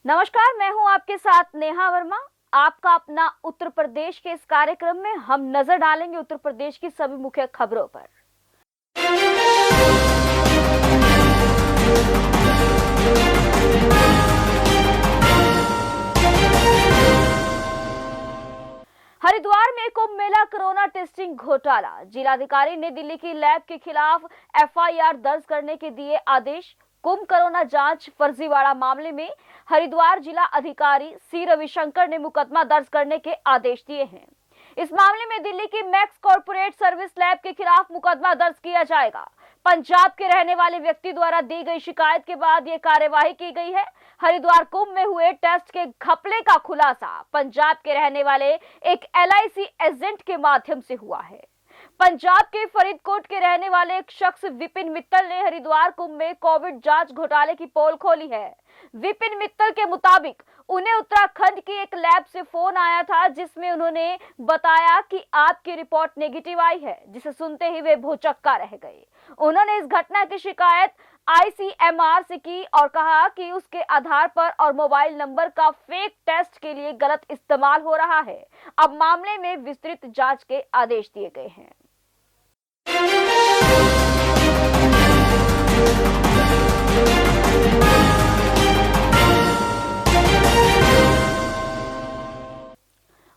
नमस्कार, मैं हूं आपके साथ नेहा वर्मा। आपका अपना उत्तर प्रदेश के इस कार्यक्रम में हम नजर डालेंगे उत्तर प्रदेश की सभी मुख्य खबरों पर। हरिद्वार में कुंभ मेला कोरोना टेस्टिंग घोटाला। जिलाधिकारी ने दिल्ली की लैब के खिलाफ एफआईआर दर्ज करने के दिए आदेश। कुंभ कोरोना जांच फर्जीवाड़ा मामले में हरिद्वार जिला अधिकारी सी रविशंकर ने मुकदमा दर्ज करने के आदेश दिए हैं। इस मामले में दिल्ली की मैक्स कॉर्पोरेट सर्विस लैब के खिलाफ मुकदमा दर्ज किया जाएगा। पंजाब के रहने वाले व्यक्ति द्वारा दी गई शिकायत के बाद यह कार्यवाही की गई है। हरिद्वार कुंभ में हुए टेस्ट के घपले का खुलासा पंजाब के रहने वाले एक एलआईसी एजेंट के माध्यम से हुआ है। पंजाब के फरीदकोट के रहने वाले एक शख्स विपिन मित्तल ने हरिद्वार कुंभ में कोविड जांच घोटाले की पोल खोली है। विपिन मित्तल के मुताबिक उन्हें उत्तराखंड की एक लैब से फोन आया था, जिसमें उन्होंने बताया कि आपकी रिपोर्ट नेगेटिव आई है, जिसे सुनते ही वे भौचक्का रह गए। उन्होंने इस घटना की शिकायत आईसीएमआर से की और कहा कि उसके आधार पर और मोबाइल नंबर का फेक टेस्ट के लिए गलत इस्तेमाल हो रहा है। अब मामले में विस्तृत जांच के आदेश दिए गए हैं।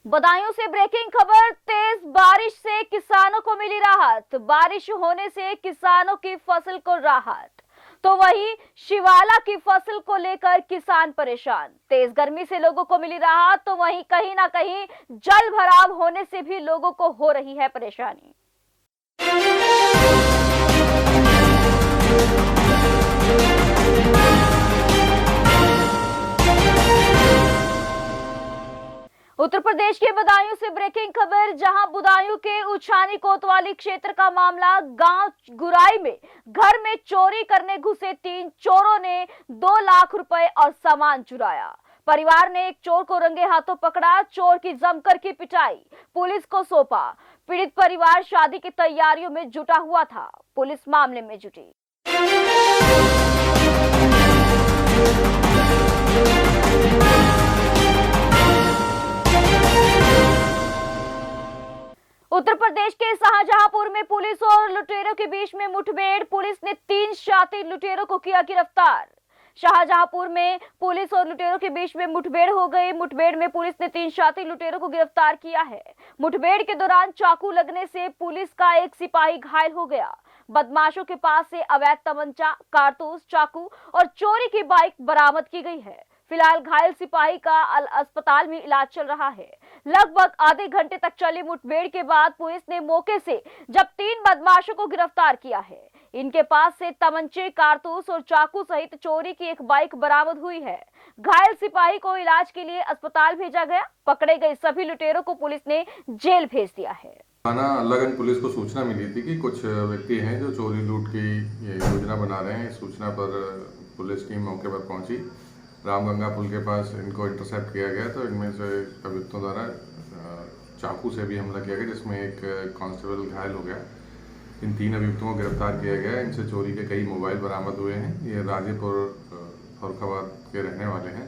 बदायूं से ब्रेकिंग खबर। तेज बारिश से किसानों को मिली राहत। बारिश होने से किसानों की फसल को राहत, तो वहीं शिवाला की फसल को लेकर किसान परेशान। तेज गर्मी से लोगों को मिली राहत, तो वहीं कहीं ना कहीं जल भराव होने से भी लोगों को हो रही है परेशानी। उत्तर प्रदेश के बदायूं से ब्रेकिंग खबर, जहां बदायूं के उछानी कोतवाली क्षेत्र का मामला। गांव गुराई में घर में चोरी करने घुसे 3 चोरों ने 2 लाख रुपए और सामान चुराया। परिवार ने एक चोर को रंगे हाथों पकड़ा। चोर की जमकर की पिटाई, पुलिस को सौंपा। पीड़ित परिवार शादी की तैयारियों में जुटा हुआ था। पुलिस मामले में जुटी। उत्तर प्रदेश के शाहजहांपुर में पुलिस और लुटेरों के बीच में मुठभेड़। पुलिस ने 3 शातिर लुटेरों को किया गिरफ्तार। शाहजहांपुर में पुलिस और लुटेरों के बीच में मुठभेड़ हो गई। मुठभेड़ में पुलिस ने 3 शातिर लुटेरों को गिरफ्तार किया है। मुठभेड़ के दौरान चाकू लगने से पुलिस का एक सिपाही घायल हो गया। बदमाशों के पास से अवैध तमंचा, कारतूस, चाकू और चोरी की बाइक बरामद की गई है। फिलहाल घायल सिपाही का अस्पताल में इलाज चल रहा है। लगभग आधे घंटे तक चली मुठभेड़ के बाद पुलिस ने मौके से जब 3 बदमाशों को गिरफ्तार किया है। इनके पास से तमंचे, कारतूस और चाकू सहित चोरी की एक बाइक बरामद हुई है। घायल सिपाही को इलाज के लिए अस्पताल भेजा गया। पकड़े गए सभी लुटेरों को पुलिस ने जेल भेज दिया है। थाना लगन पुलिस को सूचना मिली थी कि कुछ व्यक्ति हैं जो चोरी लूट की योजना बना रहे हैं। इस सूचना पर पुलिस टीम मौके पर पहुंची। रामगंगा पुल के पास इनको इंटरसेप्ट किया गया, तो इनमें से अभियुक्तों द्वारा चाकू से भी हमला किया गया, जिसमें एक कांस्टेबल घायल हो गया। इन 3 अभियुक्तों को गिरफ्तार किया गया। इनसे चोरी के कई मोबाइल बरामद हुए हैं। ये राजेपुर फरुखाबाद के रहने वाले हैं।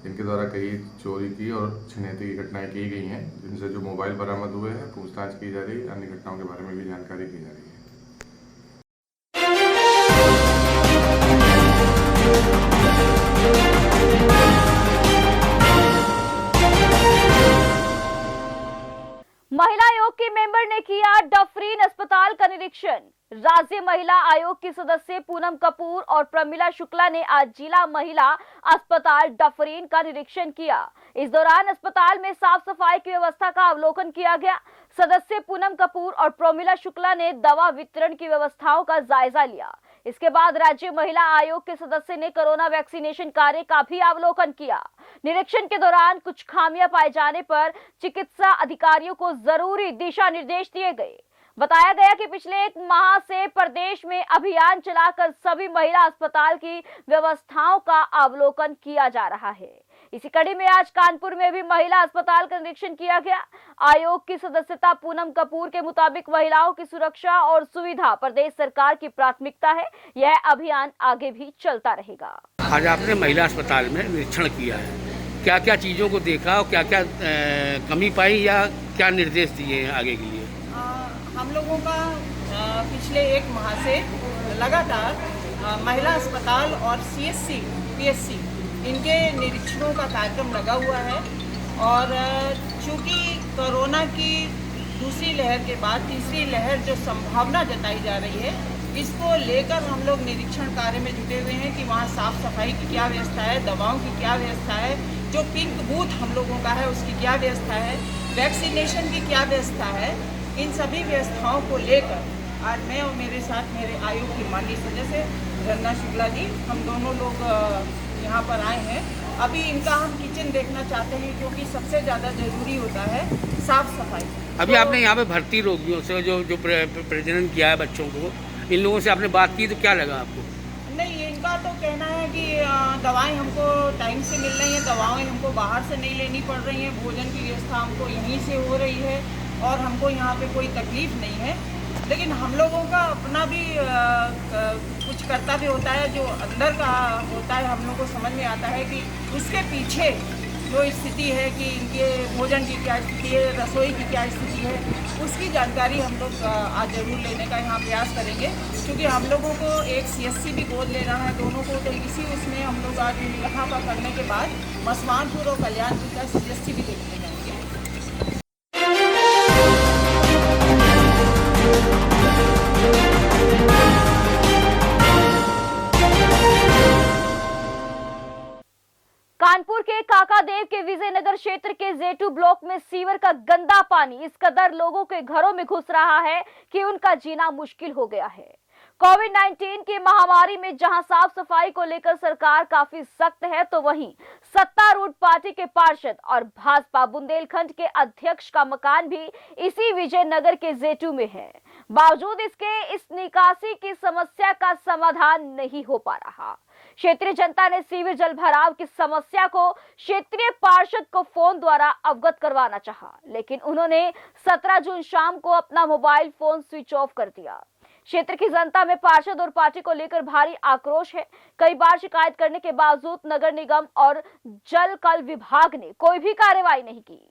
इनके द्वारा कई चोरी की और छिनैती की घटनाएं की गई हैं, जिनसे जो मोबाइल बरामद हुए हैं पूछताछ की जा रही है। अन्य घटनाओं के बारे में भी जानकारी की जा रही है। महिला आयोग के मेंबर ने किया डफरीन अस्पताल का निरीक्षण। राज्य महिला आयोग की सदस्य पूनम कपूर और प्रमिला शुक्ला ने आज जिला महिला अस्पताल डफरीन का निरीक्षण किया। इस दौरान अस्पताल में साफ सफाई की व्यवस्था का अवलोकन किया गया। सदस्य पूनम कपूर और प्रमिला शुक्ला ने दवा वितरण की व्यवस्थाओं का जायजा लिया। इसके बाद राज्य महिला आयोग के सदस्य ने कोरोना वैक्सीनेशन कार्य का भी अवलोकन किया। निरीक्षण के दौरान कुछ खामियां पाए जाने पर चिकित्सा अधिकारियों को जरूरी दिशा निर्देश दिए गए। बताया गया कि पिछले 1 माह से प्रदेश में अभियान चलाकर सभी महिला अस्पताल की व्यवस्थाओं का अवलोकन किया जा रहा है। इसी कड़ी में आज कानपुर में भी महिला अस्पताल का निरीक्षण किया गया। आयोग की सदस्यता पूनम कपूर के मुताबिक महिलाओं की सुरक्षा और सुविधा प्रदेश सरकार की प्राथमिकता है। यह अभियान आगे भी चलता रहेगा। आज आपने महिला अस्पताल में निरीक्षण किया है, क्या क्या चीज़ों को देखा और क्या क्या कमी पाई या क्या निर्देश दिए हैं आगे के लिए? हम लोगों का पिछले 1 माह से लगातार महिला अस्पताल और CSC, PSC इनके निरीक्षणों का कार्यक्रम लगा हुआ है और चूँकि कोरोना की दूसरी लहर के बाद तीसरी लहर जो संभावना जताई जा रही है, इसको लेकर हम लोग निरीक्षण कार्य में जुटे हुए हैं कि वहाँ साफ सफाई की क्या व्यवस्था है, दवाओं की क्या व्यवस्था है, जो पिंक बूथ हम लोगों का है उसकी क्या व्यवस्था है, वैक्सीनेशन की क्या व्यवस्था है। इन सभी व्यवस्थाओं को लेकर आज मैं और मेरे साथ मेरे आयोग की माननीय सदस्य रंजना शुक्ला जी, हम दोनों लोग यहाँ पर आए हैं। अभी इनका हम किचन देखना चाहते हैं क्योंकि सबसे ज़्यादा ज़रूरी होता है साफ़ सफाई। अभी आपने यहाँ पे भर्ती रोगियों से जो प्रजनन किया है बच्चों को, इन लोगों से आपने बात की तो क्या लगा आपको? नहीं, इनका तो कहना है कि दवाएं हमको टाइम से मिल रही हैं, दवाएं हमको बाहर से नहीं लेनी पड़ रही हैं, भोजन की व्यवस्था हमको यहीं से हो रही है और हमको यहाँ पे कोई तकलीफ़ नहीं है। लेकिन हम लोगों का अपना भी कुछ कर्तव्य होता है, जो अंदर का होता है, हम लोग को समझ में आता है कि उसके पीछे जो स्थिति है कि इनके भोजन की क्या स्थिति है, रसोई की क्या स्थिति है, उसकी जानकारी हम लोग आज जरूर लेने का यहाँ प्रयास करेंगे। क्योंकि हम लोगों को एक CSC भी गोद लेना है दोनों को, तो इसी उसमें हम लोग आज यहाँ पर करने के बाद मसवानपुर और कल्याणपुर का CSC भी देखने जाएंगे। कानपुर के काकादेव के विजयनगर क्षेत्र के जेटू ब्लॉक में सीवर का गंदा पानी इस कदर लोगों के घरों में घुस रहा है कि उनका जीना मुश्किल हो गया है। कोविड-19 की महामारी में जहां साफ सफाई को लेकर सरकार काफी सख्त है, तो वहीं सत्तारूढ़ पार्टी के पार्षद और भाजपा बुंदेलखंड के अध्यक्ष का मकान भी इसी विजयनगर के जेटू में है। बावजूद इसके इस निकासी की समस्या का समाधान नहीं हो पा रहा। क्षेत्रीय जनता ने सीवर जल भराव की समस्या को क्षेत्रीय पार्षद को फोन द्वारा अवगत करवाना चाहा, लेकिन उन्होंने 17 जून शाम को अपना मोबाइल फोन स्विच ऑफ कर दिया। क्षेत्र की जनता में पार्षद और पार्टी को लेकर भारी आक्रोश है। कई बार शिकायत करने के बावजूद नगर निगम और जल कल विभाग ने कोई भी कार्रवाई नहीं की।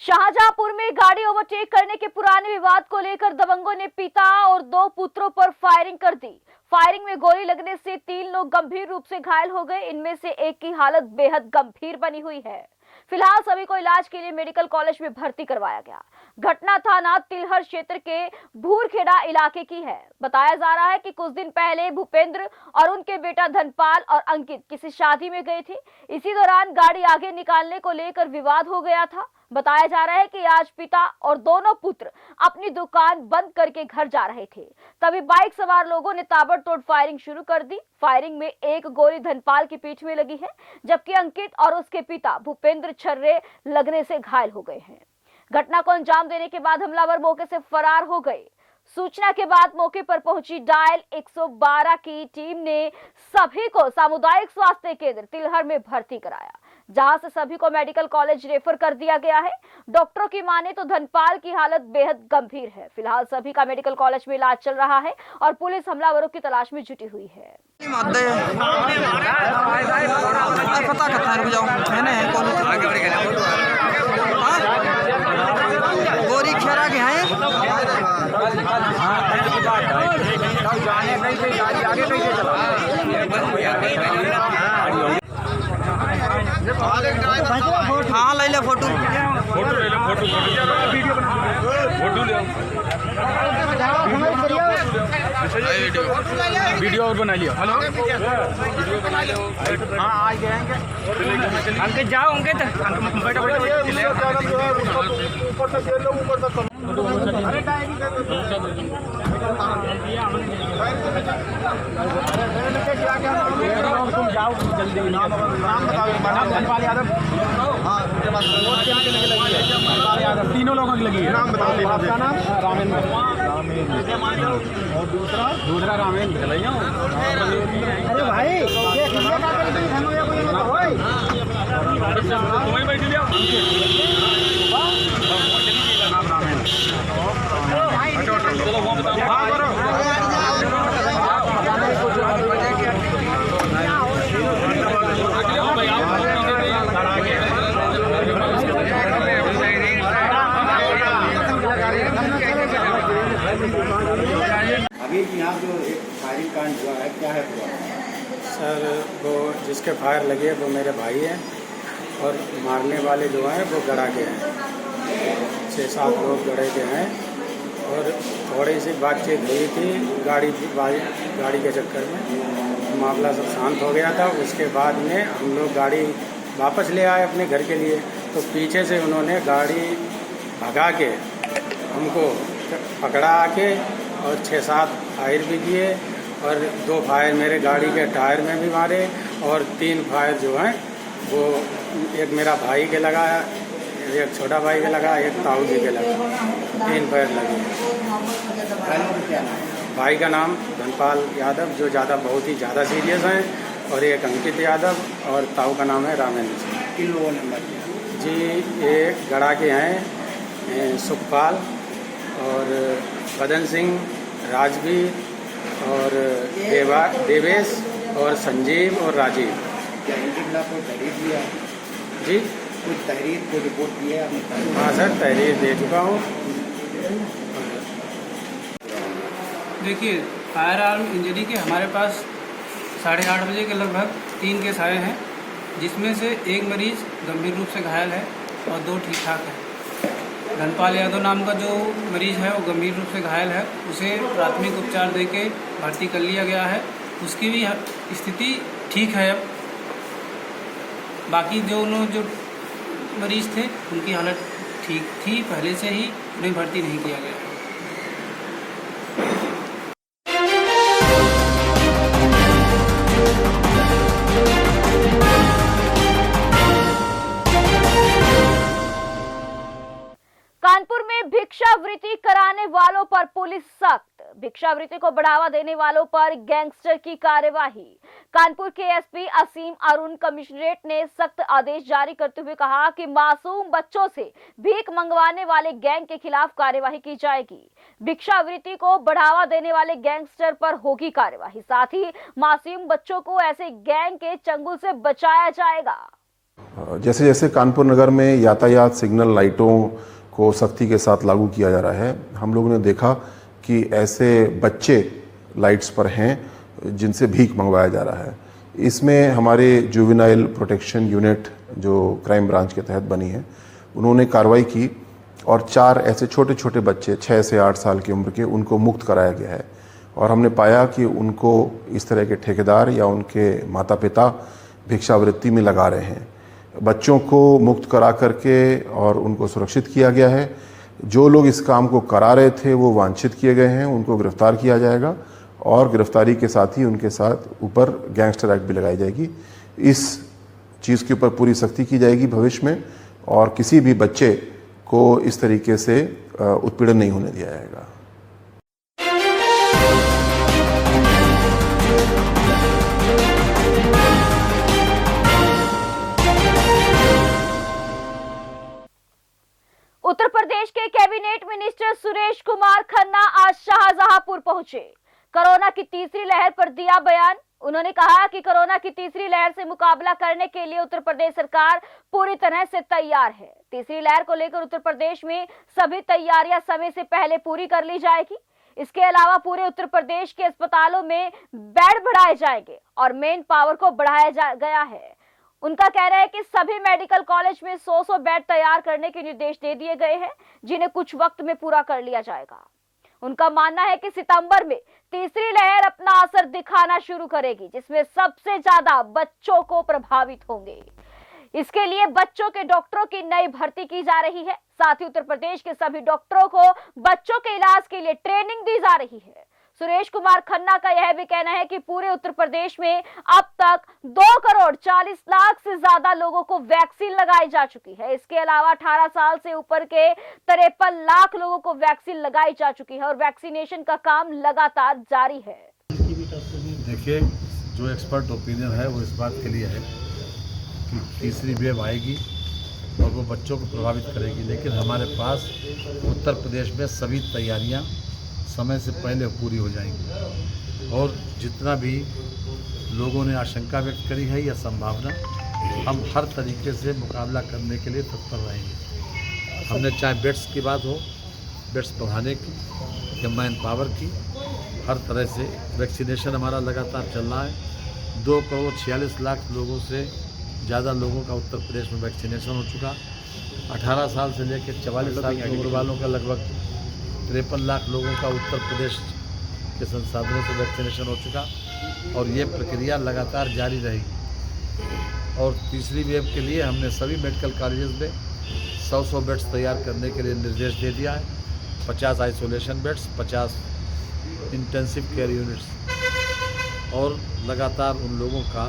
शाहजहांपुर में गाड़ी ओवरटेक करने के पुराने विवाद को लेकर दबंगों ने पिता और 2 पुत्रों पर फायरिंग कर दी। फायरिंग में गोली लगने से 3 लोग गंभीर रूप से घायल हो गए। इनमें से एक की हालत बेहद गंभीर बनी हुई है। फिलहाल सभी को इलाज के लिए मेडिकल कॉलेज में भर्ती करवाया गया। घटना थाना तिलहर क्षेत्र के भूरखेड़ा इलाके की है। बताया जा रहा है कि कुछ दिन पहले भूपेंद्र और उनके बेटा धनपाल और अंकित किसी शादी में गए थे। इसी दौरान गाड़ी आगे निकालने को लेकर विवाद हो गया था। बताया जा रहा है कि आज पिता और दोनों पुत्र अपनी दुकान बंद करके घर जा रहे थे, तभी बाइक सवार लोगों ने ताबड़तोड़ फायरिंग शुरू कर दी। फायरिंग में एक गोली धनपाल की पीठ में लगी है, जबकि अंकित और उसके पिता भूपेंद्र छर्रे लगने से घायल हो गए हैं। घटना को अंजाम देने के बाद हमलावर मौके से फरार हो गए। सूचना के बाद मौके पर पहुंची डायल 112 की टीम ने सभी को सामुदायिक स्वास्थ्य केंद्र तिलहर में भर्ती कराया, जहां से सभी को मेडिकल कॉलेज रेफर कर दिया गया है। डॉक्टरों की माने तो धनपाल की हालत बेहद गंभीर है। फिलहाल सभी का मेडिकल कॉलेज में इलाज चल रहा है और पुलिस हमलावरों की तलाश में जुटी हुई है। गोरी खेरा के हैं हाँ ले ले फोटो वीडियो और बना लियो। हेलो वीडियो बना लो। हाँ आ गए अंकित जाओ अंकित बैठो तुम जाओ जल्दी। नाम बताओ। धनपाल यादव। हाँ तीनों लोगों की लगी है। नाम बताओ। आपका नाम? रामेंद्र। और दूसरा रामेंद्र। अरे भाई अभी यहाँ जो एक फायरिंग कांड हुआ है, क्या है पूरा? सर वो जिसके फायर लगे वो मेरे भाई हैं और मारने वाले जो हैं वो गड़ा के हैं। 6-7 लोग गड़े के हैं और थोड़ी सी बातचीत हुई थी गाड़ी के चक्कर में, मामला सब शांत हो गया था। उसके बाद में हम लोग गाड़ी वापस ले आए अपने घर के लिए, तो पीछे से उन्होंने गाड़ी भगा के हमको पकड़ा आके और 6-7 फायर भी किए और 2 फायर मेरे गाड़ी के टायर में भी मारे और 3 फायर जो हैं वो एक मेरा भाई के लगा, एक छोटा भाई के लगा, एक ताऊ जी के लगा। 3 फायर लगे। भाई का नाम धनपाल यादव जो बहुत ही ज़्यादा सीरियस हैं, और एक अंकित यादव, और ताऊ का नाम है रामेंद्र सिंह। किन लोगों ने मर जी एक गड़ा के हैं सुखपाल और बदन सिंह, राजवीर और देवेश और संजीव और राजीव। क्या इनके खिलाफ कोई तहरीर दिया? जी कुछ तहरीर को रिपोर्ट की है आपने? हाँ सर, तहरीर दे चुका हूँ। देखिए, फायर आर्म इंजरी के हमारे पास 8:30 बजे के लगभग 3 केस आए हैं, जिसमें से एक मरीज़ गंभीर रूप से घायल है और 2 ठीक ठाक है। धनपाल यादव नाम का जो मरीज़ है वो गंभीर रूप से घायल है, उसे प्राथमिक उपचार देके भर्ती कर लिया गया है। उसकी भी स्थिति ठीक है। अब बाकी जो मरीज़ थे उनकी हालत ठीक थी पहले से ही, उन्हें भर्ती नहीं किया गया है। कानपुर में भिक्षावृत्ति कराने वालों पर पुलिस सख्त, भिक्षावृत्ति को बढ़ावा देने वालों पर गैंगस्टर की कार्यवाही। कानपुर के एसपी असीम अरुण कमिश्नरेट ने सख्त आदेश जारी करते हुए कहा कि मासूम बच्चों से भीख मंगवाने वाले गैंग के खिलाफ कार्यवाही की जाएगी। भिक्षावृत्ति को बढ़ावा देने वाले गैंगस्टर पर होगी कार्यवाही, साथ ही मासूम बच्चों को ऐसे गैंग के चंगुल से बचाया जाएगा। जैसे जैसे कानपुर नगर में यातायात सिग्नल लाइटों को सख्ती के साथ लागू किया जा रहा है, हम लोगों ने देखा कि ऐसे बच्चे लाइट्स पर हैं जिनसे भीख मंगवाया जा रहा है। इसमें हमारे जुवेनाइल प्रोटेक्शन यूनिट जो क्राइम ब्रांच के तहत बनी है, उन्होंने कार्रवाई की और 4 ऐसे छोटे छोटे बच्चे 6 से 8 साल की उम्र के, उनको मुक्त कराया गया है। और हमने पाया कि उनको इस तरह के ठेकेदार या उनके माता पिता भिक्षावृत्ति में लगा रहे हैं। बच्चों को मुक्त करा करके और उनको सुरक्षित किया गया है। जो लोग इस काम को करा रहे थे वो वांछित किए गए हैं, उनको गिरफ्तार किया जाएगा और गिरफ्तारी के साथ ही उनके साथ ऊपर गैंगस्टर एक्ट भी लगाई जाएगी। इस चीज़ के ऊपर पूरी सख्ती की जाएगी भविष्य में, और किसी भी बच्चे को इस तरीके से उत्पीड़न नहीं होने दिया जाएगा। उत्तर प्रदेश के कैबिनेट मिनिस्टर सुरेश कुमार खन्ना आज शाहजहांपुर पहुंचे। कोरोना की तीसरी लहर पर दिया बयान। उन्होंने कहा कि कोरोना की तीसरी लहर से मुकाबला करने के लिए उत्तर प्रदेश सरकार पूरी तरह से तैयार है। तीसरी लहर को लेकर उत्तर प्रदेश में सभी तैयारियां समय से पहले पूरी कर ली जाएगी। इसके अलावा पूरे उत्तर प्रदेश के अस्पतालों में बेड बढ़ाए जाएंगे और मेन पावर को बढ़ाया गया है। उनका कहना है कि सभी मेडिकल कॉलेज में 100 बेड तैयार करने के निर्देश दे दिए गए हैं, जिन्हें कुछ वक्त में पूरा कर लिया जाएगा। उनका मानना है कि सितंबर में तीसरी लहर अपना असर दिखाना शुरू करेगी, जिसमें सबसे ज्यादा बच्चों को प्रभावित होंगे। इसके लिए बच्चों के डॉक्टरों की नई भर्ती की जा रही है। साथ ही उत्तर प्रदेश के सभी डॉक्टरों को बच्चों के इलाज के लिए ट्रेनिंग दी जा रही है। सुरेश कुमार खन्ना का यह भी कहना है कि पूरे उत्तर प्रदेश में अब तक 2,40,00,000 से ज्यादा लोगों को वैक्सीन लगाई जा चुकी है। इसके अलावा 18 साल से ऊपर के 53 लाख लोगों को वैक्सीन लगाई जा चुकी है और वैक्सीनेशन का काम लगातार जारी है। देखिए, जो एक्सपर्ट ओपिनियन है वो इस बात के लिए है कि तीसरी वेव आएगी और वो बच्चों को प्रभावित करेगी, लेकिन हमारे पास उत्तर प्रदेश में सभी तैयारियां समय से पहले पूरी हो जाएंगी और जितना भी लोगों ने आशंका व्यक्त करी है या संभावना, हम हर तरीके से मुकाबला करने के लिए तत्पर रहेंगे। हमने चाहे बेड्स की बात हो, बेड्स बढ़ाने की या मैन पावर की, हर तरह से वैक्सीनेशन हमारा लगातार चल रहा है। 2,46,00,000 लोगों से ज़्यादा लोगों का उत्तर प्रदेश में वैक्सीनेशन हो चुका। 18 साल से लेकर 44 साल की उम्र वालों का लगभग 53 लाख लोगों का उत्तर प्रदेश के संसाधनों से वैक्सीनेशन हो चुका और ये प्रक्रिया लगातार जारी रहेगी। और तीसरी वेव के लिए हमने सभी मेडिकल कॉलेजेस में 100 बेड्स तैयार करने के लिए निर्देश दे दिया है। 50 isolation beds, 50 intensive care units और लगातार उन लोगों का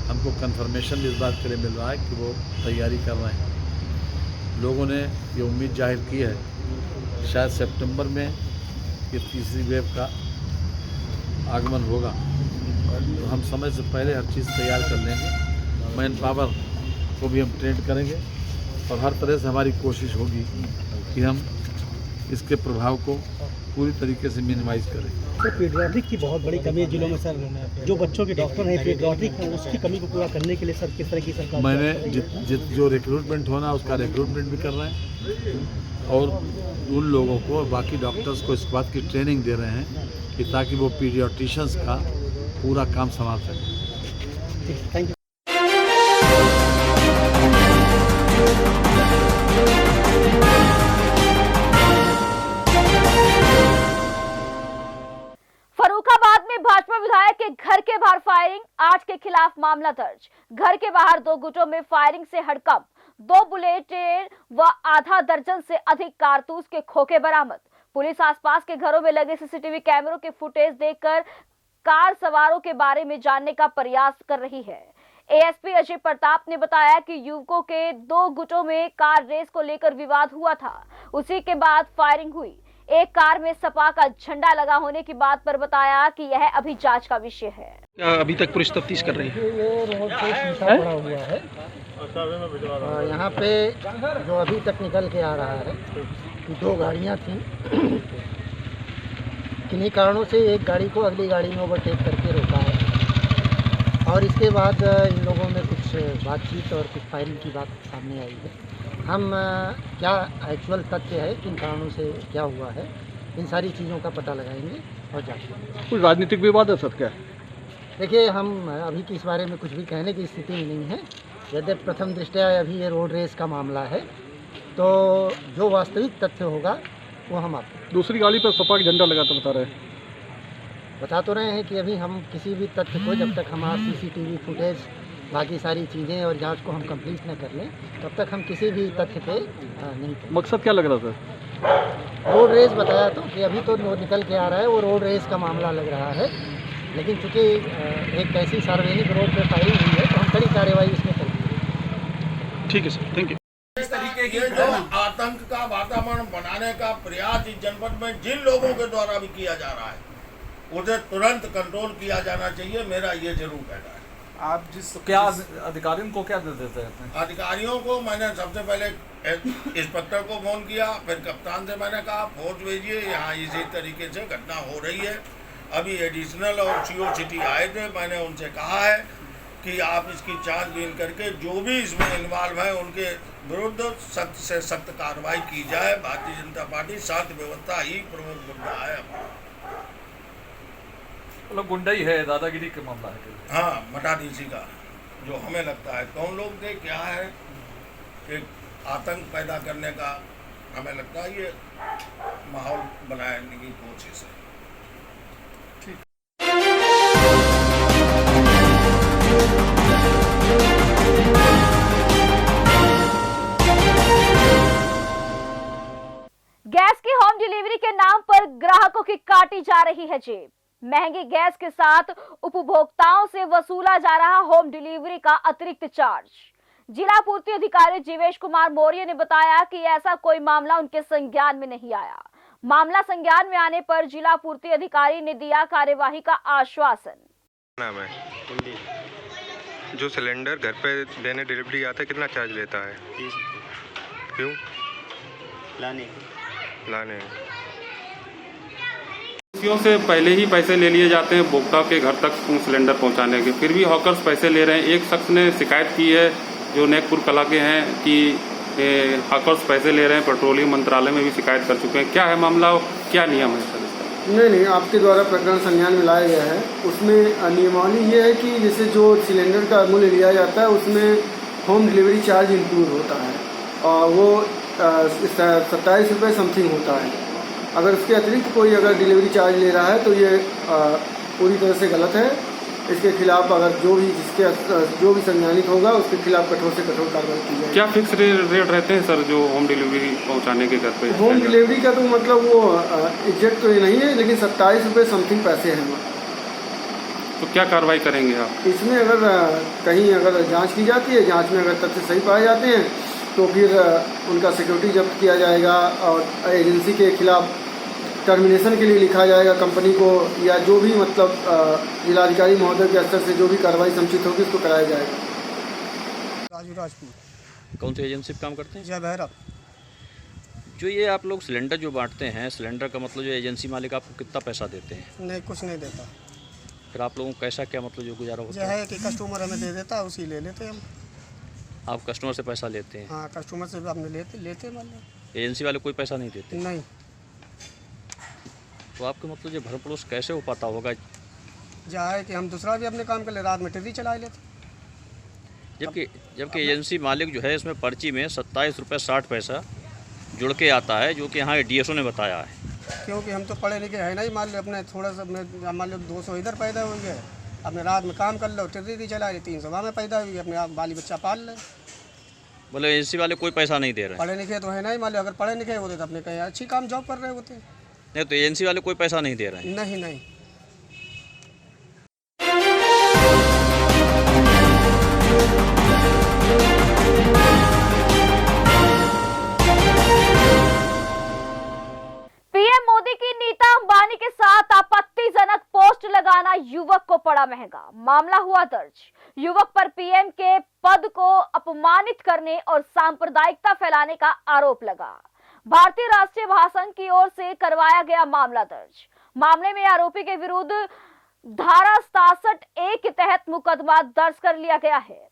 हमको कंफर्मेशन इस बात के लिए मिल रहा है कि वो तैयारी कर रहे हैं। लोगों ने ये उम्मीद जाहिर की है कि शायद सितंबर में ये तीसरी वेव का आगमन होगा, तो हम समय से पहले हर चीज़ तैयार कर लेंगे। मैन पावर को भी हम ट्रेन करेंगे और हर तरह से हमारी कोशिश होगी कि हम इसके प्रभाव को पूरी तरीके से मिनिमाइज करें। सर, पीडियाट्रिक की बहुत बड़ी कमी है जिलों में सर। जो बच्चों के डॉक्टर हैं पीडियाट्रिक हैं, उसकी कमी को पूरा करने के लिए सर किस तरह की सरकार? मैंने जो रिक्रूटमेंट होना उसका रिक्रूटमेंट भी कर रहे हैं और उन लोगों को, बाकी डॉक्टर्स को इस बात की ट्रेनिंग दे रहे हैं कि ताकि वो पीडियाट्रिशियंस का पूरा काम संभाल सकें। Thank you. फर्रुखाबाद में भाजपा विधायक के घर के बाहर फायरिंग, 8 के खिलाफ मामला दर्ज। घर के बाहर 2 गुटों में फायरिंग से हड़कंप, 2 बुलेटें व आधा दर्जन से अधिक कारतूस के खोखे बरामद। पुलिस आसपास के घरों में लगे सीसीटीवी कैमरों के फुटेज देखकर कार सवारों के बारे में जानने का प्रयास कर रही है। एएसपी अजय प्रताप ने बताया कि युवकों के 2 गुटों में कार रेस को लेकर विवाद हुआ था, उसी के बाद फायरिंग हुई। एक कार में सपा का झंडा लगा होने की बात पर बताया कि यह अभी जांच का विषय है। क्या अभी तक पुलिस तफ्तीश कर रही है? ये रोड पे शीशा पड़ा हुआ है, यहाँ पे जो अभी तक निकल के आ रहा है 2 गाड़ियाँ थीं। किन्हीं कारणों से एक गाड़ी को अगली गाड़ी में ओवरटेक करके रोका है और इसके बाद इन लोगों में कुछ बातचीत और कुछ फायरिंग की बात सामने आई है। हम क्या एक्चुअल तथ्य है, किन कारणों से क्या हुआ है, इन सारी चीज़ों का पता लगाएंगे और जांच करेंगे। कुछ राजनीतिक विवाद है सर क्या? देखिए, हम अभी की इस बारे में कुछ भी कहने की स्थिति में नहीं है। यदि प्रथम दृष्टया अभी ये रोड रेस का मामला है, तो जो वास्तविक तथ्य होगा वो हम आपको। दूसरी गाड़ी पर सपा का झंडा लगा तो बता तो रहे हैं कि अभी हम किसी भी तथ्य को, जब तक हमारा सीसीटीवी फुटेज, बाकी सारी चीज़ें और जांच को हम कंप्लीट न कर लें, तब तक हम किसी भी तथ्य पे नहीं। मकसद क्या लग रहा था? रोड रेस बताया तो कि अभी तो निकल के आ रहा है, वो रोड रेस का मामला लग रहा है, लेकिन चूँकि एक ऐसी सार्वजनिक रोड पर फायरिंग हुई है तो हम कड़ी कार्रवाई इसमें करेंगे। ठीक है सर, थैंक यू। इस तरीके की जो आतंक का वातावरण बनाने का प्रयास इस जनपद में जिन लोगों के द्वारा भी किया जा रहा है, उसे तुरंत कंट्रोल किया जाना चाहिए, मेरा ये जरूर कहना है। आप क्या अधिकारियों को क्या निर्देश देते हैं? अधिकारियों को मैंने सबसे पहले इंस्पेक्टर को फोन किया, फिर कप्तान से मैंने कहा फोर्स भेजिए, यहाँ इसी तरीके से घटना हो रही है। अभी एडिशनल और सीओ सिटी आए थे, मैंने उनसे कहा है कि आप इसकी छानबीन करके जो भी इसमें इन्वॉल्व है उनके विरुद्ध सख्त से सख्त कार्रवाई की जाए। भारतीय जनता पार्टी शांति व्यवस्था ही प्रमुख मुद्दा है। मतलब गुंडाई है, दादागिरी का मामला है? हाँ, मटाडीसी का जो हमें लगता है, कौन लोग थे, क्या है, एक आतंक पैदा करने का हमें लगता है ये माहौल बनाने की कोशिश है। गैस की होम डिलीवरी के नाम पर ग्राहकों की काटी जा रही है जेब। महंगी गैस के साथ उपभोक्ताओं से वसूला जा रहा होम डिलीवरी का अतिरिक्त चार्ज। जिला पूर्ति अधिकारी जीवेश कुमार मौर्य ने बताया कि ऐसा कोई मामला उनके संज्ञान में नहीं आया। मामला संज्ञान में आने पर जिला पूर्ति अधिकारी ने दिया कार्यवाही का आश्वासन। नाम है जो सिलेंडर घर पे देने डिलीवरी आता है कितना चार्ज लेता है? 30 क्यों? लाने लाने से पहले ही पैसे ले लिए जाते हैं उपभोक्ता के घर तक सिलेंडर पहुंचाने के, फिर भी हॉकर्स पैसे ले रहे हैं। एक शख्स ने शिकायत की है जो नेकपुर कला के हैं कि हॉकर्स पैसे ले रहे हैं। पेट्रोलियम मंत्रालय में भी शिकायत कर चुके हैं। क्या है मामला और क्या नियम है सर इसका? नहीं, आपके द्वारा प्रकरण संज्ञान में लाया गया है। उसमें नियमावली ये है कि जैसे जो सिलेंडर का मूल्य लिया जाता है उसमें होम डिलीवरी चार्ज इंक्लूड होता है और वो 27 रुपये समथिंग होता है। अगर उसके अतिरिक्त कोई अगर डिलीवरी चार्ज ले रहा है तो ये पूरी तरह से गलत है। इसके खिलाफ अगर जो भी संज्ञानित होगा उसके खिलाफ कठोर से कठोर कार्रवाई की जाएगी। क्या फिक्स रेट रहते हैं सर जो होम डिलीवरी पहुंचाने के घर पे? होम डिलीवरी का तो मतलब वो एग्जैक्ट तो ये नहीं है, लेकिन 27 रुपये समथिंग पैसे हैं। तो क्या कार्रवाई करेंगे आप इसमें? अगर कहीं अगर जांच की जाती है, जांच में अगर तथ्य सही पाए जाते हैं तो फिर उनका सिक्योरिटी जब्त किया जाएगा और एजेंसी के खिलाफ टर्मिनेशन के लिए लिखा जाएगा कंपनी को, या जो भी मतलब जिलाधिकारी महोदय के स्तर से जो भी कार्रवाई समुचित होगी उसको कराया जाएगा। राजू राजपूत। कौन सी एजेंसी पे काम करते हैं? जय भैरव। जो ये आप लोग सिलेंडर जो बांटते हैं, सिलेंडर का मतलब जो एजेंसी मालिक आपको कितना पैसा देते हैं? नहीं, कुछ नहीं देता। फिर आप लोगों को कैसा क्या मतलब जो गुजारा होता है कि कस्टमर हमें दे देता है, उसी ले लेते हम। आप कस्टमर से पैसा लेते हैं? हाँ, कस्टमर से अपने लेते मान लो। एजेंसी वाले कोई पैसा नहीं देते? नहीं। तो आपके मतलब जो भरण पोषण कैसे हो पाता होगा? है कि हम दूसरा भी अपने काम कर ले, रात में टिर्री चला लेते। जबकि एजेंसी मालिक जो है इसमें पर्ची में 27 रुपये 60 पैसा जुड़ के आता है, जो कि यहाँ DSO ने बताया है। क्योंकि हम तो पढ़े लिखे है नहीं, मान लो अपने थोड़ा सा मान लो 200 इधर पैदा हुई है, अपने रात में काम कर लो, टिर्री चला ले, 300 वहाँ में पैदा हुई, अपने आप बाली बच्चा पाल ले। बोले एजेंसी वाले कोई पैसा नहीं दे रहे? पढ़े लिखे तो है नहीं, मान लो अगर पढ़े लिखे होते तो अपने कहीं अच्छी काम जॉब कर रहे होते। नहीं, तो एजेंसी वाले कोई पैसा नहीं दे रहे हैं? नहीं। पीएम मोदी की नीता अंबानी के साथ आपत्तिजनक पोस्ट लगाना युवक को पड़ा महंगा। मामला हुआ दर्ज। युवक पर पीएम के पद को अपमानित करने और सांप्रदायिकता फैलाने का आरोप लगा। भारतीय राष्ट्रीय महासंघ की ओर से करवाया गया मामला दर्ज। मामले में आरोपी के विरुद्ध धारा 67A के तहत मुकदमा दर्ज कर लिया गया है।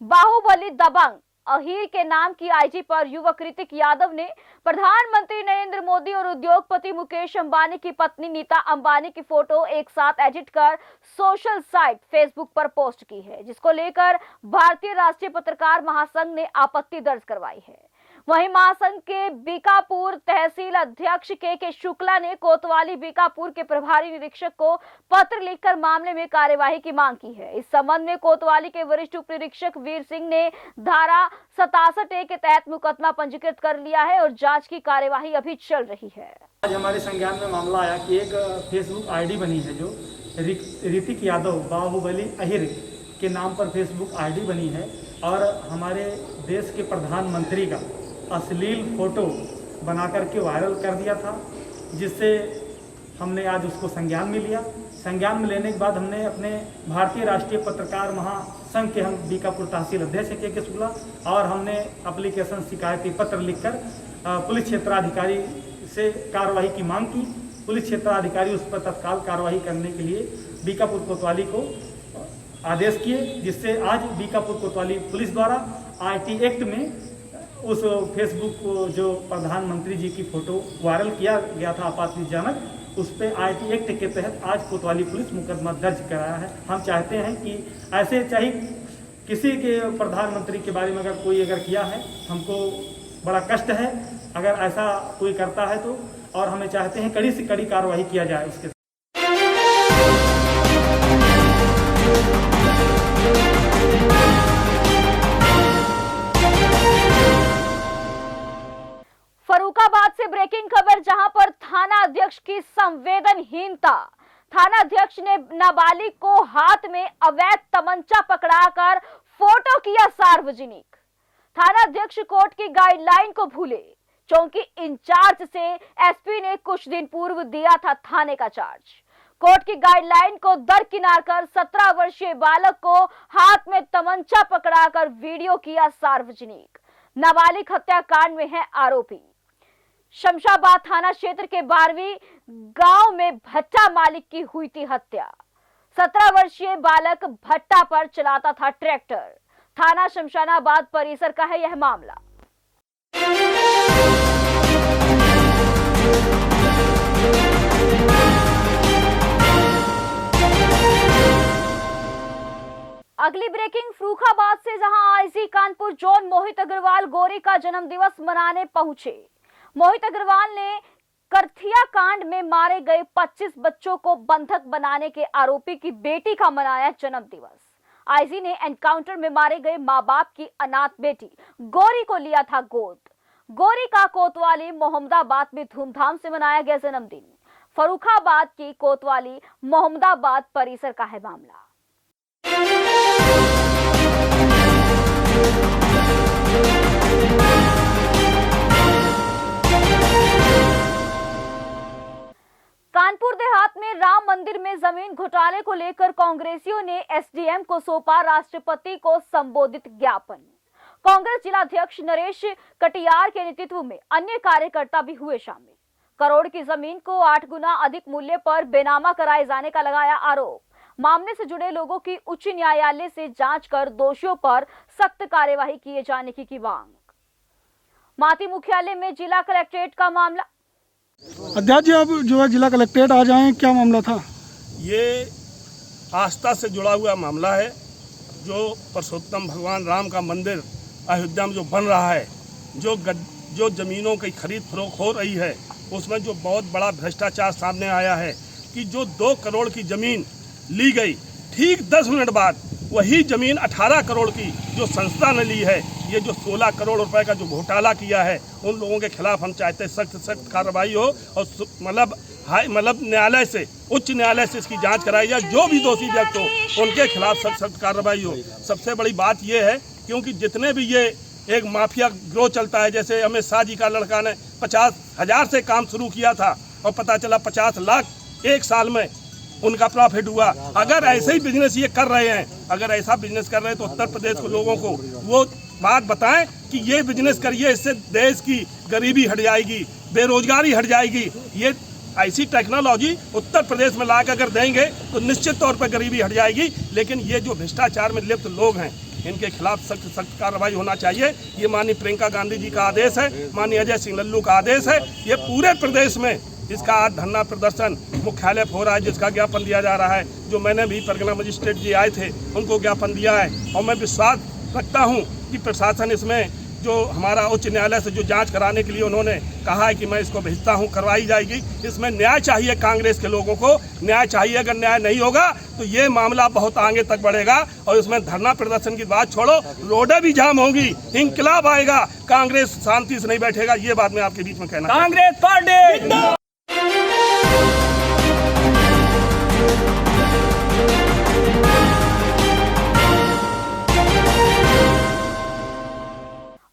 बाहुबली दबंग अहीर के नाम की आईजी पर युवक ऋतिक यादव ने प्रधानमंत्री नरेंद्र मोदी और उद्योगपति मुकेश अंबानी की पत्नी नीता अंबानी की फोटो एक साथ एडिट कर सोशल साइट फेसबुक पर पोस्ट की है, जिसको लेकर भारतीय राष्ट्रीय पत्रकार महासंघ ने आपत्ति दर्ज करवाई है। वहीं महासंघ के बीकापुर तहसील अध्यक्ष के शुक्ला ने कोतवाली बीकापुर के प्रभारी निरीक्षक को पत्र लिखकर मामले में कार्यवाही की मांग की है। इस संबंध में कोतवाली के वरिष्ठ उप निरीक्षक वीर सिंह ने धारा 67A के तहत मुकदमा पंजीकृत कर लिया है और जांच की कार्यवाही अभी चल रही है। आज हमारे संज्ञान में मामला आया कि एक फेसबुक आईडी बनी है जो ऋतिक यादव बाहुबली अहीर के नाम पर फेसबुक आईडी बनी है और हमारे देश के प्रधानमंत्री का अश्लील फोटो बना करके वायरल कर दिया था, जिससे हमने आज उसको संज्ञान में लिया। संज्ञान में लेने के बाद हमने अपने भारतीय राष्ट्रीय पत्रकार महासंघ के हम बीकापुर तहसील अध्यक्ष के शुक्ला और हमने एप्लीकेशन शिकायती पत्र लिखकर पुलिस क्षेत्राधिकारी से कार्रवाई की मांग की। पुलिस क्षेत्राधिकारी उस पर तत्काल कार्रवाई करने के लिए बीकापुर कोतवाली को आदेश किए, जिससे आज बीकापुर कोतवाली पुलिस द्वारा IT एक्ट में उस फेसबुक को जो प्रधानमंत्री जी की फोटो वायरल किया गया था आपत्तिजनक, उस पर IT एक्ट के तहत आज कोतवाली पुलिस मुकदमा दर्ज कराया है। हम चाहते हैं कि ऐसे चाहे किसी के प्रधानमंत्री के बारे में अगर कोई किया है, हमको बड़ा कष्ट है अगर ऐसा कोई करता है तो, और हमें चाहते हैं कड़ी से कड़ी कार्रवाई किया जाए उसके। फर्रुखाबाद से ब्रेकिंग खबर, जहां पर थाना अध्यक्ष की संवेदनहीनता। थाना अध्यक्ष ने नाबालिग को हाथ में अवैध तमंचा पकड़ाकर फोटो किया सार्वजनिक। थाना अध्यक्ष कोर्ट की गाइडलाइन को भूले। चौकी इंचार्ज से SP ने कुछ दिन पूर्व दिया था थाने का चार्ज। कोर्ट की गाइडलाइन को दरकिनार कर 17 वर्षीय बालक को हाथ में तमंचा पकड़ाकर वीडियो किया सार्वजनिक। नाबालिग हत्याकांड में है आरोपी। शमशाबाद थाना क्षेत्र के 12वीं गांव में भट्टा मालिक की हुई थी हत्या। 17 वर्षीय बालक भट्टा पर चलाता था ट्रैक्टर। थाना शमशाबाद परिसर का है यह मामला। अगली ब्रेकिंग फर्रुखाबाद से, जहां आईजी कानपुर जोन मोहित अग्रवाल गोरी का जन्मदिवस मनाने पहुंचे। मोहित अग्रवाल ने करथिया कांड में मारे गए 25 बच्चों को बंधक बनाने के आरोपी की बेटी का मनाया जन्मदिवस। आईजी ने एनकाउंटर में मारे गए मां बाप की अनाथ बेटी गोरी को लिया था गोद। गोरी का कोतवाली मोहम्मदाबाद में धूमधाम से मनाया गया जन्मदिन। फर्रुखाबाद की कोतवाली मोहम्मदाबाद परिसर का है मामला। कानपुर देहात में राम मंदिर में जमीन घोटाले को लेकर कांग्रेसियों ने एसडीएम को सौंपा राष्ट्रपति को संबोधित ज्ञापन। कांग्रेस जिलाध्यक्ष नरेश कटियार के नेतृत्व में अन्य कार्यकर्ता भी हुए शामिल। करोड़ की जमीन को 8 गुना अधिक मूल्य पर बेनामा कराए जाने का लगाया आरोप। मामले से जुड़े लोगों की उच्च न्यायालय से जांच कर दोषियों पर सख्त कार्यवाही किए जाने की मांग। माती मुख्यालय में जिला कलेक्ट्रेट का मामला। अध्यक्ष जी, अब जो है जिला कलेक्ट्रेट आ जाएं, क्या मामला था? ये आस्था से जुड़ा हुआ मामला है। जो पुरुषोत्तम भगवान राम का मंदिर अयोध्या में जो बन रहा है, जो जमीनों की खरीद फरोख्त हो रही है, उसमें जो बहुत बड़ा भ्रष्टाचार सामने आया है कि जो 2 करोड़ की ज़मीन ली गई, ठीक 10 मिनट बाद वही ज़मीन 18 करोड़ की जो संस्था ने ली है, ये जो 16 करोड़ रुपए का जो घोटाला किया है, उन लोगों के खिलाफ हम चाहते हैं सख्त कार्रवाई हो और मतलब न्यायालय से, उच्च न्यायालय से इसकी जांच कराई जाए। जो भी दोषी व्यक्ति हो उनके खिलाफ सख्त कार्रवाई हो। सबसे बड़ी बात ये है क्योंकि जितने भी ये एक माफिया गिरोह चलता है, जैसे अमित शाह जी का लड़का ने 50,000 से काम शुरू किया था और पता चला 50 लाख एक साल में उनका प्रॉफिट हुआ। अगर ऐसे ही बिजनेस ये कर रहे हैं, अगर ऐसा बिजनेस कर रहे हैं तो उत्तर प्रदेश के लोगों को वो बात बताएं कि ये बिजनेस करिए, इससे देश की गरीबी हट जाएगी, बेरोजगारी हट जाएगी। ये ऐसी टेक्नोलॉजी उत्तर प्रदेश में लाकर अगर देंगे तो निश्चित तौर पर गरीबी हट जाएगी। लेकिन ये जो भ्रष्टाचार में लिप्त लोग हैं, इनके खिलाफ सख्त कार्रवाई होना चाहिए। ये माननीय प्रियंका गांधी जी का आदेश है, माननीय अजय सिंह लल्लू का आदेश है। ये पूरे प्रदेश में इसका आज धरना प्रदर्शन मुख्यालय हो रहा है, जिसका ज्ञापन दिया जा रहा है। जो मैंने भी परगना मजिस्ट्रेट जी आए थे उनको ज्ञापन दिया है और मैं विश्वास रखता हूँ कि प्रशासन इसमें जो हमारा उच्च न्यायालय से जो जांच कराने के लिए उन्होंने कहा है कि मैं इसको भेजता हूं, करवाई जाएगी। इसमें न्याय चाहिए, कांग्रेस के लोगों को न्याय चाहिए। अगर न्याय नहीं होगा तो ये मामला बहुत आगे तक बढ़ेगा और इसमें धरना प्रदर्शन की बात छोड़ो, रोडें भी जाम होंगी, इंकलाब आएगा, कांग्रेस शांति से नहीं बैठेगा। ये बात मैं आपके बीच में कहना कांग्रेस पार्टी।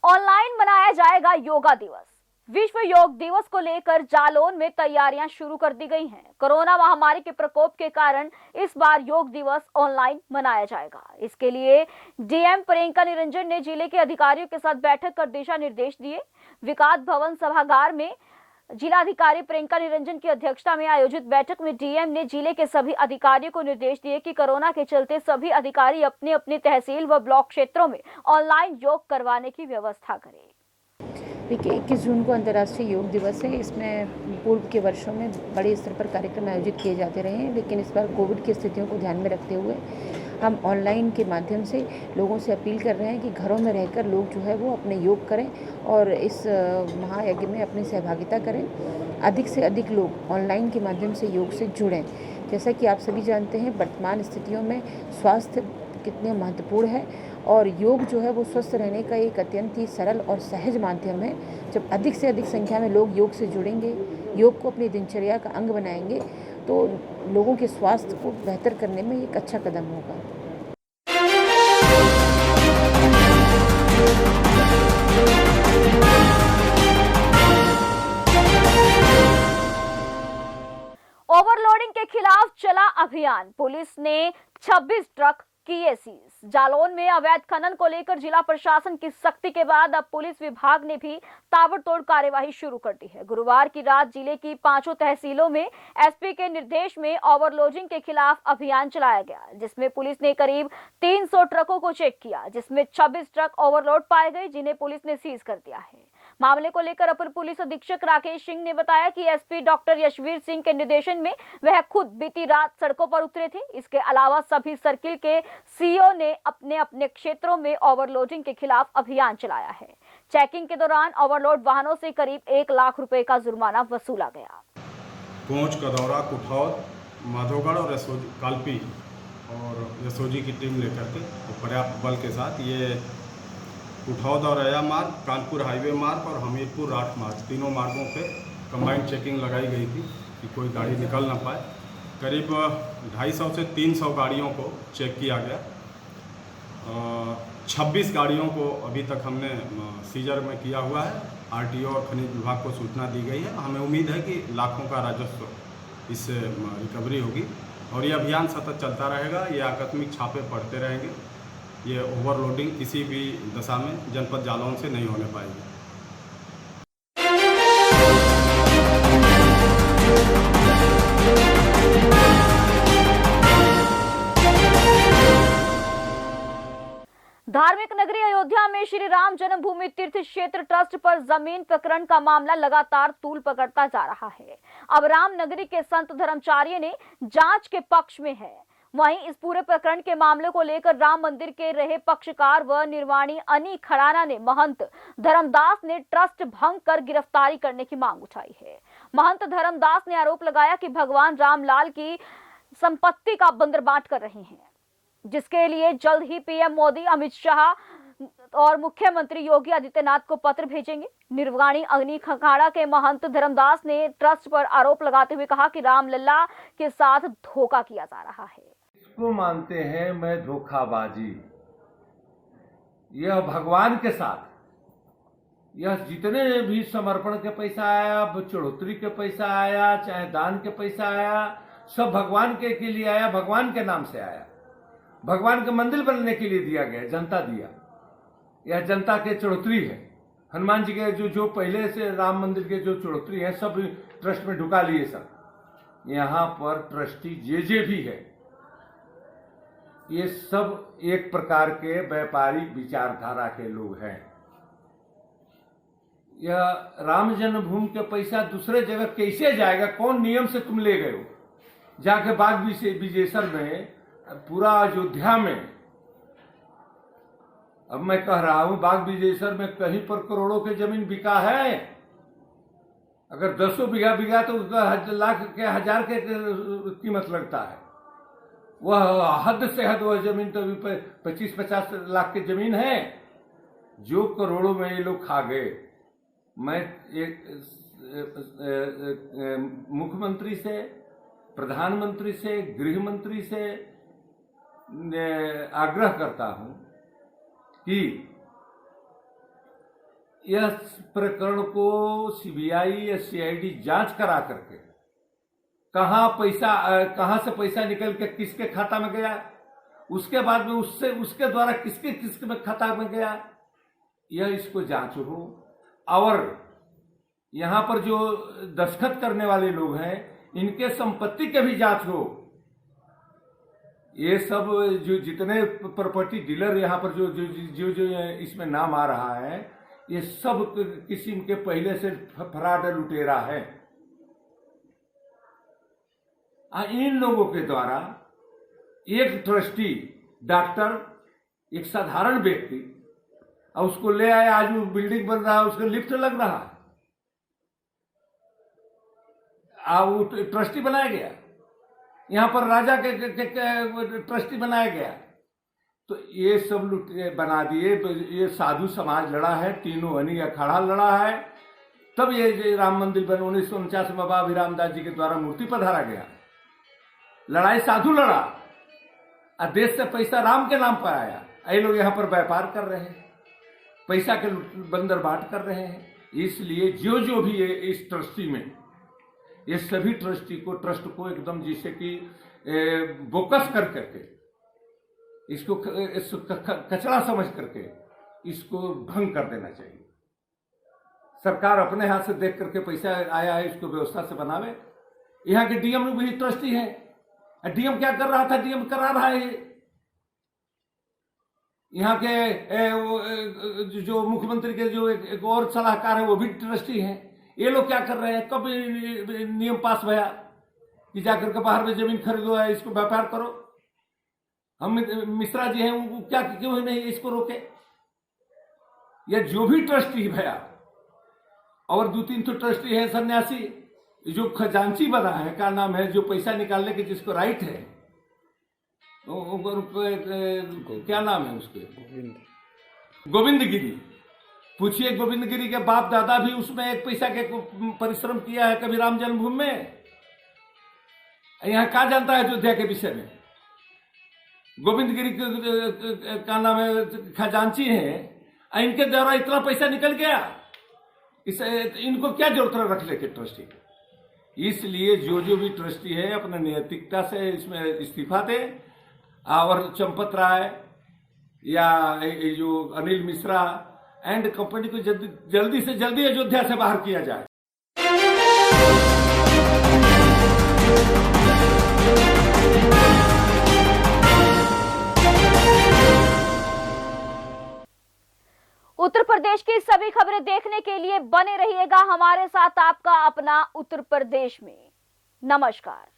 ऑनलाइन मनाया जाएगा योगा दिवस। विश्व योग दिवस को लेकर जालौन में तैयारियां शुरू कर दी गई हैं। कोरोना महामारी के प्रकोप के कारण इस बार योग दिवस ऑनलाइन मनाया जाएगा। इसके लिए डीएम प्रियंका निरंजन ने जिले के अधिकारियों के साथ बैठक कर दिशा निर्देश दिए। विकास भवन सभागार में जिलाधिकारी प्रियंका निरंजन की अध्यक्षता में आयोजित बैठक में डीएम ने जिले के सभी अधिकारियों को निर्देश दिए कि कोरोना के चलते सभी अधिकारी अपने अपने तहसील व ब्लॉक क्षेत्रों में ऑनलाइन योग करवाने की व्यवस्था करें। देखिए, 21 जून को अंतर्राष्ट्रीय योग दिवस है। इसमें पूर्व के वर्षों में बड़े स्तर पर कार्यक्रम आयोजित किए जाते रहे हैं, लेकिन इस बार कोविड की स्थितियों को ध्यान में रखते हुए हम ऑनलाइन के माध्यम से लोगों से अपील कर रहे हैं कि घरों में रहकर लोग जो है वो अपने योग करें और इस महायज्ञ में अपनी सहभागिता करें। अधिक से अधिक लोग ऑनलाइन के माध्यम से योग से जुड़ें। जैसा कि आप सभी जानते हैं, वर्तमान स्थितियों में स्वास्थ्य कितने महत्वपूर्ण है और योग जो है वो स्वस्थ रहने का एक अत्यंत ही सरल और सहज माध्यम है। जब अधिक से अधिक संख्या में लोग योग से जुड़ेंगे, योग को अपनी दिनचर्या का अंग बनाएंगे, तो लोगों के स्वास्थ्य को बेहतर करने में एक अच्छा कदम होगा। ओवरलोडिंग के खिलाफ चला अभियान, पुलिस ने 26 ट्रक किए सीज। जालौन में अवैध खनन को लेकर जिला प्रशासन की सख्ती के बाद अब पुलिस विभाग ने भी ताबड़तोड़ कार्यवाही शुरू कर दी है। गुरुवार की रात जिले की 5 तहसीलों में एसपी के निर्देश में ओवरलोडिंग के खिलाफ अभियान चलाया गया, जिसमें पुलिस ने करीब 300 ट्रकों को चेक किया, जिसमें 26 ट्रक ओवरलोड पाए गए, जिन्हें पुलिस ने सीज कर दिया है। मामले को लेकर अपर पुलिस अधीक्षक राकेश सिंह ने बताया कि एसपी डॉक्टर यशवीर सिंह के निर्देशन में वह खुद बीती रात सड़कों पर उतरे थे। इसके अलावा सभी सर्किल के सीईओ ने अपने अपने क्षेत्रों में ओवरलोडिंग के खिलाफ अभियान चलाया है। चेकिंग के दौरान ओवरलोड वाहनों से करीब 1 लाख रुपए का जुर्माना वसूला गया। कोंच, कदौरा, कुठौद, माधोगढ़ और कालपी और यशोजी की टीम लेकर के पर्याप्त बल के साथ ये कुठौद और अया मार्ग, कानपुर हाईवे मार्ग और हमीरपुर राठ मार्ग, तीनों मार्गों पे कंबाइंड चेकिंग लगाई गई थी कि कोई गाड़ी निकल ना पाए। करीब 250 से 300 गाड़ियों को चेक किया गया। 26 गाड़ियों को अभी तक हमने सीजर में किया हुआ है। आरटीओ और खनिज विभाग को सूचना दी गई है। हमें उम्मीद है कि लाखों का राजस्व इससे रिकवरी होगी और ये अभियान सतत चलता रहेगा। ये आकस्मिक छापे पड़ते रहेंगे। ये ओवरलोडिंग किसी भी दशा में जनपद जालौन से नहीं होने पाएगी। धार्मिक नगरी अयोध्या में श्री राम जन्मभूमि तीर्थ क्षेत्र ट्रस्ट पर जमीन प्रकरण का मामला लगातार तूल पकड़ता जा रहा है। अब राम नगरी के संत धर्माचार्य ने जांच के पक्ष में है। वहीं इस पूरे प्रकरण के मामले को लेकर राम मंदिर के रहे पक्षकार व निर्वाणी अनी खड़ाना ने महंत धर्मदास ने ट्रस्ट भंग कर गिरफ्तारी करने की मांग उठाई है। महंत धर्मदास ने आरोप लगाया कि भगवान रामलाल की संपत्ति का बंदरबाट कर रहे हैं, जिसके लिए जल्द ही पीएम मोदी, अमित शाह और मुख्यमंत्री योगी आदित्यनाथ को पत्र भेजेंगे। निर्वाणी अग्नि खखाड़ा के महंत धर्मदास ने ट्रस्ट पर आरोप लगाते हुए कहा कि रामलला के साथ धोखा किया जा रहा है। इसको मानते हैं मैं धोखाबाजी। यह भगवान के साथ यह जितने भी समर्पण के पैसा आया, चढ़ोतरी के पैसा आया, चाहे दान के पैसा आया, सब भगवान के लिए आया, भगवान के नाम से आया। भगवान के मंदिर बनने के लिए दिया गया, जनता दिया। यह जनता के चढ़ोतरी है। हनुमान जी के जो पहले से राम मंदिर के जो चढ़ोतरी है सब ट्रस्ट में ढुका लिए सब। यहाँ पर ट्रस्टी जे भी है ये सब एक प्रकार के व्यापारिक विचारधारा के लोग हैं। यह राम जन्मभूमि के पैसा दूसरे जगह कैसे जाएगा? कौन नियम से तुम ले गए हो? जाके बाग विजेसर में, पूरा अयोध्या में, अब मैं कह रहा हूं बाग विजेसर में कहीं पर करोड़ों की जमीन बिका है। अगर 10 बीघा बिका तो लाख के, हजार के कीमत लगता है। वह हद से हद वह जमीन तो 25-50 लाख की जमीन है जो करोड़ों में ये लोग खा गए। मैं एक मुख्यमंत्री से, प्रधानमंत्री से, गृह मंत्री से आग्रह करता हूं कि यह प्रकरण को सीबीआई या सीआईडी जांच करा करके कहां से पैसा निकल के किसके खाता में गया, उसके बाद में उसके द्वारा किसके में खाता में गया, यह इसको जांच हो। और यहां पर जो दस्तखत करने वाले लोग हैं इनके संपत्ति के भी जांच हो। ये सब जो जितने प्रॉपर्टी डीलर यहाँ पर जो इसमें नाम आ रहा है ये सब किस्म के पहले से फराड लुटेरा है। इन लोगों के द्वारा एक ट्रस्टी, डॉक्टर, एक साधारण व्यक्ति, और उसको ले आए, आज वो बिल्डिंग बन रहा है, उसका लिफ्ट लग रहा है, वो ट्रस्टी बनाया गया। यहाँ पर राजा के ट्रस्टी बनाया गया। तो ये सब बना दिए। ये साधु समाज लड़ा है, तीनों अनी अखाड़ा लड़ा है, तब ये राम मंदिर बने। 1949 में बाबा अभिराम दास जी के द्वारा मूर्ति पधारा गया। लड़ाई साधु लड़ा और देश से पैसा राम के नाम पर आया। ये लोग यहाँ पर व्यापार कर रहे हैं, पैसा के बंदरबाट कर रहे हैं। इसलिए जो भी है इस ट्रस्टी में ये सभी ट्रस्ट को एकदम जिसे कि बोकस कर करके इसको कचरा समझ करके इसको भंग कर देना चाहिए। सरकार अपने हाथ से देख करके पैसा आया है, इसको व्यवस्था से बनावे। यहाँ के डीएम भी ट्रस्टी है। डीएम क्या कर रहा था? डीएम करा रहा है। यहाँ के जो मुख्यमंत्री के जो एक और सलाहकार है वो भी ट्रस्टी है। ये लोग क्या कर रहे हैं? कब नियम पास भया कि जाकर के बाहर में जमीन खरीदो है, इसको व्यापार करो? हम मिश्रा जी हैं, वो क्या क्यों नहीं इसको रोके? या जो भी ट्रस्टी भया, और 2-3 तो ट्रस्टी है सन्यासी, जो खजांची बना है, क्या नाम है, जो पैसा निकालने के जिसको राइट है, क्या नाम है उसके? गोविंद गिरी। पूछिए गोविंद गिरी के बाप दादा भी उसमें एक पैसा के परिश्रम किया है कभी राम जन्मभूमि में? यहाँ क्या जानता है अयोध्या के विषय में? गोविंद गिरी का नाम है, खजांची है, इनके द्वारा इतना पैसा निकल गया, इनको क्या जरूरत रखने के ट्रस्टी? इसलिए जो भी ट्रस्टी है अपने नैतिकता से इसमें इस्तीफा दे, और चंपत राय या जो अनिल मिश्रा एंड कंपनी को जल्दी से जल्दी अयोध्या से बाहर किया जाए। उत्तर प्रदेश की सभी खबरें देखने के लिए बने रहिएगा हमारे साथ, आपका अपना उत्तर प्रदेश में। नमस्कार।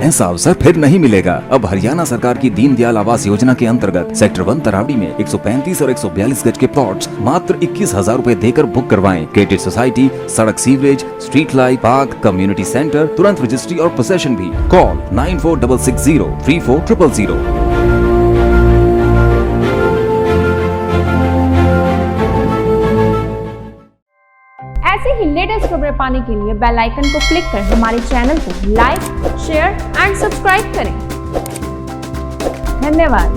ऐसा अवसर फिर नहीं मिलेगा। अब हरियाणा सरकार की दीनदयाल आवास योजना के अंतर्गत सेक्टर 1 तरावड़ी में 135 और 142 गज के प्लॉट्स मात्र 21,000 रुपए देकर बुक करवाएं। क्रेडिट सोसाइटी, सड़क, sewerage, street light, park, community centre, तुरंत रजिस्ट्री और पोसेशन भी। कॉल 9466034000। ऐसे ही लेटेस्ट खबरें पाने के लिए बेल आइकन को क्लिक कर हमारे चैनल को लाइक, शेयर एंड सब्सक्राइब करें। धन्यवाद।